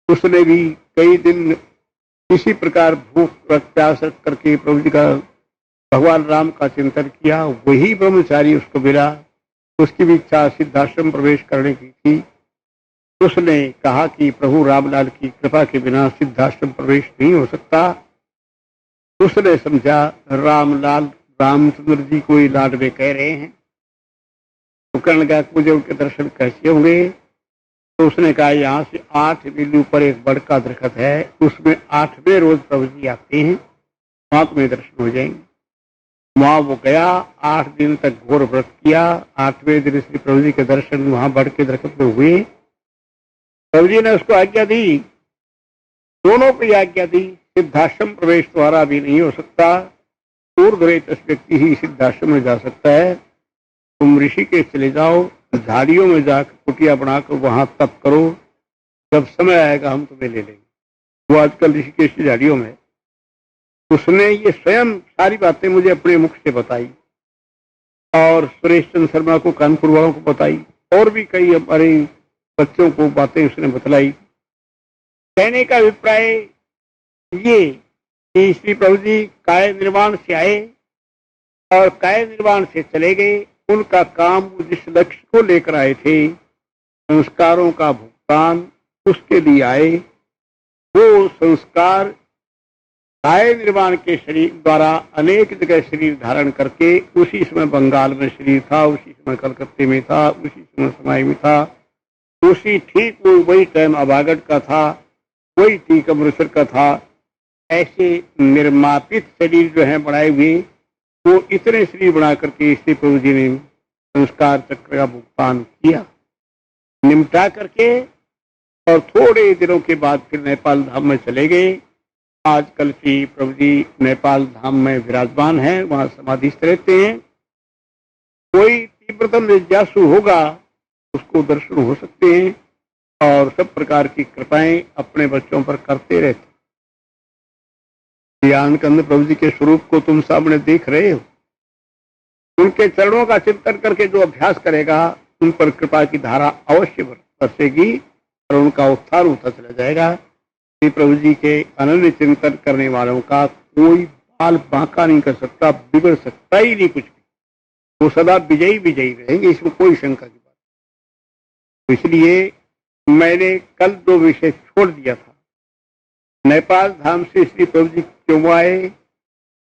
उसने भी कई दिन इसी प्रकार भूख प्यास करके प्रभु जी का, भगवान राम का चिंतन किया। वही ब्रह्मचारी उसको मिला। उसकी भी इच्छा सिद्धाश्रम प्रवेश करने की थी। उसने कहा कि प्रभु रामलाल की कृपा के बिना सिद्धाश्रम प्रवेश नहीं हो सकता। उसने समझा रामलाल रामचंद्र जी को ही लाड में कह रहे हैं, तो कहने लगा मुझे उनके दर्शन कैसे होंगे? तो उसने कहा, यहाँ से 8 मील ऊपर एक बड़ का दरख्त है, उसमें 8वें रोज प्रभु जी आते हैं, वहां तुम्हें दर्शन हो जाएंगे। वहां वो गया, 8 दिन तक घोर व्रत किया। 8वें दिन श्री प्रभु जी के दर्शन वहां बड़ के दरख्त में हुए। प्रभु जी ने उसको आज्ञा दी, दोनों को आज्ञा दी, सिद्धाश्रम प्रवेश द्वारा भी नहीं हो सकता, ऊर्ध्वरेतस व्यक्ति ही सिद्धाश्रम में जा सकता है। तुम ऋषिकेश चले जाओ, झाड़ियों में जाकर कुटिया बनाकर वहां तप करो, जब समय आएगा हम तुम्हें ले लेंगे। वो आजकल ऋषिकेश की झाड़ियों में। उसने ये स्वयं सारी बातें मुझे अपने मुख से बताई और सुरेश चंद्र शर्मा को, कानपुर वालों को बताई, और भी कई हमारे बच्चों को बातें उसने बतलाई। कहने का अभिप्राय ये कि श्री प्रभु जी काय निर्वाण से आए और काय निर्वाण से चले गए। उनका काम जिस लक्ष्य को लेकर आए थे, संस्कारों का भुगतान, उसके लिए आए। वो संस्कार काय निर्वाण के शरीर द्वारा अनेक जगह शरीर धारण करके, उसी समय बंगाल में शरीर था, उसी समय कलकत्ते में था, उसी समय समाई में था, उसी ठीक वही टाइम अभागढ़ का था, वही ठीक अमृतसर का था। ऐसे निर्मापित शरीर जो है बनाए हुए, वो इतने शरीर बना करके श्री प्रभु जी ने संस्कार चक्र का भुगतान किया, निपटा करके, और थोड़े दिनों के बाद फिर नेपाल धाम में चले गए। आजकल श्री प्रभु जी नेपाल धाम में विराजमान हैं, वहां समाधिस्थ रहते हैं। कोई तीव्रतम जिज्ञासु होगा उसको दर्शन हो सकते हैं, और सब प्रकार की कृपाएं अपने बच्चों पर करते रहते। ज्ञानकंद प्रभु जी के स्वरूप को तुम सामने देख रहे हो। उनके चरणों का चिंतन करके जो अभ्यास करेगा उन पर कृपा की धारा अवश्य बरसेगी और उनका उत्थान होता चला जाएगा। श्री प्रभु जी के अनन्य चिंतन करने वालों का कोई बाल बांका नहीं कर सकता, बिगड़ सकता ही नहीं कुछ भी। वो सदा विजयी विजयी रहेंगे, इसमें कोई शंका की बात। तो इसलिए मैंने कल दो विषय छोड़ दिया था। नेपाल धाम से श्री प्रभु जी क्यों आए,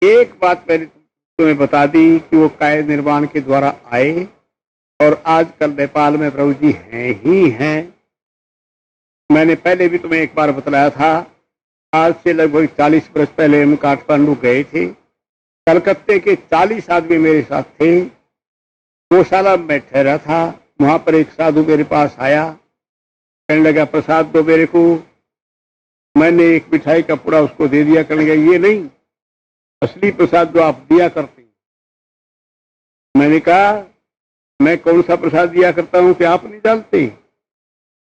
एक बात मैंने तुम्हें बता दी कि वो काया निर्माण के द्वारा आए, और आजकल नेपाल में प्रभु जी हैं ही हैं। मैंने पहले भी तुम्हें एक बार बतलाया था, आज से लगभग 40 वर्ष पहले हम काठमांडू गए थे। कलकत्ते के 40 आदमी मेरे साथ थे। गौशाला में ठहरा था, वहां पर एक साधु मेरे पास आया, कहने लगा प्रसाद दो मेरे को। मैंने एक मिठाई का पुड़ा उसको दे दिया, कहने लगा ये नहीं, असली प्रसाद जो आप दिया करते। मैंने कहा मैं कौन सा प्रसाद दिया करता हूं कि आप नहीं जानते?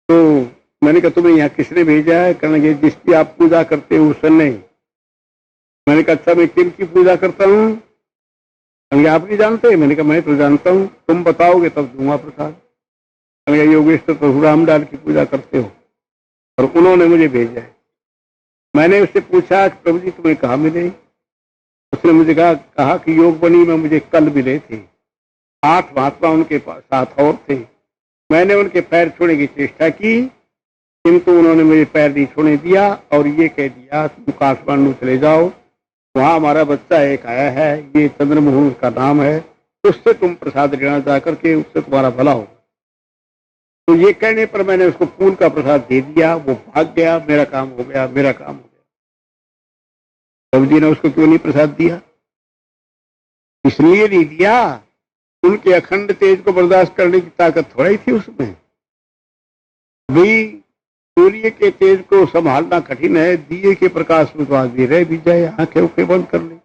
तो मैंने कहा तुम्हें यहाँ किसने भेजा है? कहने लगे जिसकी आप पूजा करते हो उसने। मैंने कहा अच्छा मैं किन की पूजा करता हूँ? कहने लगे आप नहीं जानते? मैंने कहा मैं तो जानता हूँ, तुम बताओगे तब दूंगा प्रसाद। कहने लगे योगेश्वर प्रभु रामलाल की पूजा करते हो और उन्होंने मुझे भेजा है। मैंने उससे पूछा कि प्रभु जी तुम्हें कहाँ मिले? उसने मुझे कहा कि योग बनी में मुझे कल मिले थे, 8 महात्मा उनके साथ और थे। मैंने उनके पैर छूने की चेष्टा की, किंतु उन्होंने मुझे पैर नहीं छूने दिया और ये कह दिया तुम काठमांडू चले जाओ, वहां हमारा बच्चा एक आया है, ये चंद्रमोहन का नाम है, उससे तुम प्रसाद लेना जा करके, उससे तुम्हारा भला होगा। तो ये कहने पर मैंने उसको फूल का प्रसाद दे दिया, वो भाग गया, मेरा काम हो गया, मेरा काम हो गया। प्रभु जी ने उसको क्यों नहीं प्रसाद दिया? इसलिए नहीं दिया, उनके अखंड तेज को बर्दाश्त करने की ताकत थोड़ी थी उसमें। भाई सूर्य के तेज को संभालना कठिन है, दिए के प्रकाश में तो आदमी रह भी जाए, आंखें उखे बंद कर ले,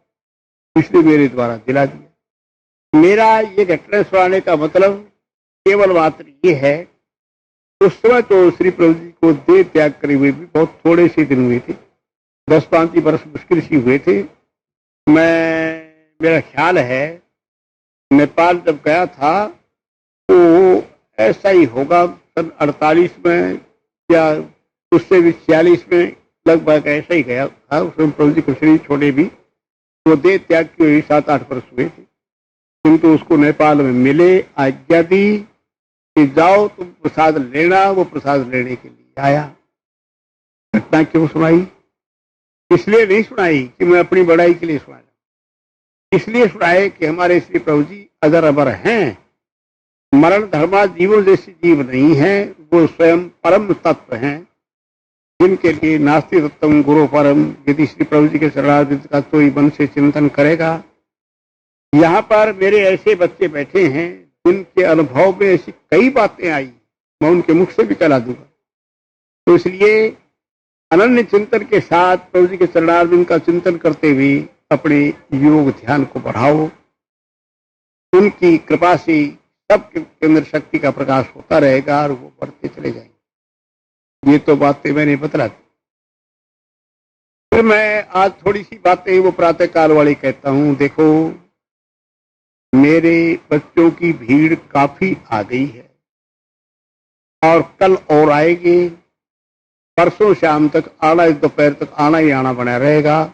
इसलिए मेरे द्वारा दिला दिया। मेरा ये घटना सुनाने का मतलब केवल मात्र ये है, उस समय तो श्री प्रभु जी को देह त्याग करे हुए भी बहुत थोड़े से दिन हुए थे, 10-15 वर्ष मुश्किल से हुए थे। मेरा ख्याल है नेपाल जब गया था तो ऐसा ही होगा, सन 48 में या उससे भी 46 में लगभग ऐसा ही गया था। उसमें प्रभु जी को शरीर छोड़े भी वो देह त्याग की हुई 7-8 वर्ष हुए थे, किंतु उसको नेपाल में मिले, आज्ञा दी कि जाओ तुम प्रसाद लेना। वो प्रसाद लेने के लिए आया। घटना क्यों सुनाई? इसलिए नहीं सुनाई कि मैं अपनी बड़ाई के लिए सुनाया, इसलिए सुनाए कि हमारे श्री प्रभु जी अजर अमर हैं, मरण धर्मा जीवों जैसे जीव नहीं है, वो स्वयं परम तत्व हैं, जिनके लिए नास्ति तत्वम गुरु परम। यदि श्री प्रभु जी के शरणागत का कोई मन से चिंतन करेगा। यहाँ पर मेरे ऐसे बच्चे बैठे हैं जिनके अनुभव में ऐसी कई बातें आई, मैं उनके मुख से भी चला दूंगा। तो इसलिए अनन्य चिंतन के साथ प्रभु जी के चरणारविंद का चिंतन करते हुए अपने योग ध्यान को बढ़ाओ। उनकी कृपा से सबके अंदर शक्ति का प्रकाश होता रहेगा और वो बढ़ते चले जाएंगे। ये तो बातें मैंने बतला दी। फिर मैं आज थोड़ी सी बातें वो प्रातः काल वाली कहता हूँ। देखो मेरे बच्चों की भीड़ काफी आ गई है और कल और आएगी, परसों शाम तक आना, दोपहर तक आना ही आना बना रहेगा।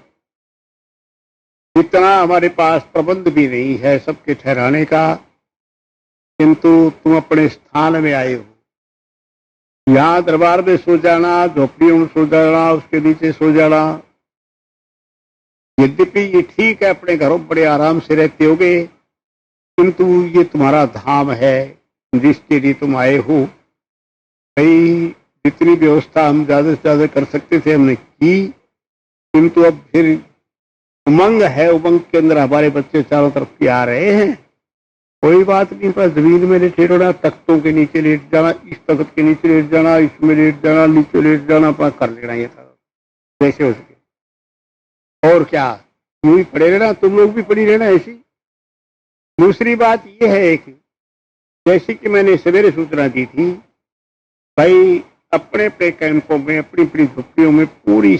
इतना हमारे पास प्रबंध भी नहीं है सबके ठहराने का, किंतु तुम अपने स्थान में आए हो। यहाँ दरबार में सो जाना, झोपड़ियों में सो जाना, उसके नीचे सो जाना, यद्यपि ये ठीक है, अपने घरों बड़े आराम से रहते होगे, किंतु ये तुम्हारा धाम है जिसके लिए तुम आए हो। भाई जितनी व्यवस्था हम ज्यादा से ज्यादा कर सकते थे हमने की, किंतु अब फिर उमंग है, उमंग के अंदर हमारे बच्चे चारों तरफ की आ रहे हैं। कोई बात नहीं, पर जमीन में लेटे रहना, तख्तों के नीचे लेट जाना, इस तख्त के नीचे लेट जाना, इसमें लेट जाना, नीचे लेट जाना, अपना कर लेना ये था जैसे हो सके। और क्या, यूं ही पड़े रहना, तुम लोग भी पड़ी रहना ऐसी। दूसरी बात यह है कि जैसे कि मैंने सवेरे सूचना दी थी, भाई अपने अपने कैंपों में, अपनी अपनी झुप्पियों में पूरी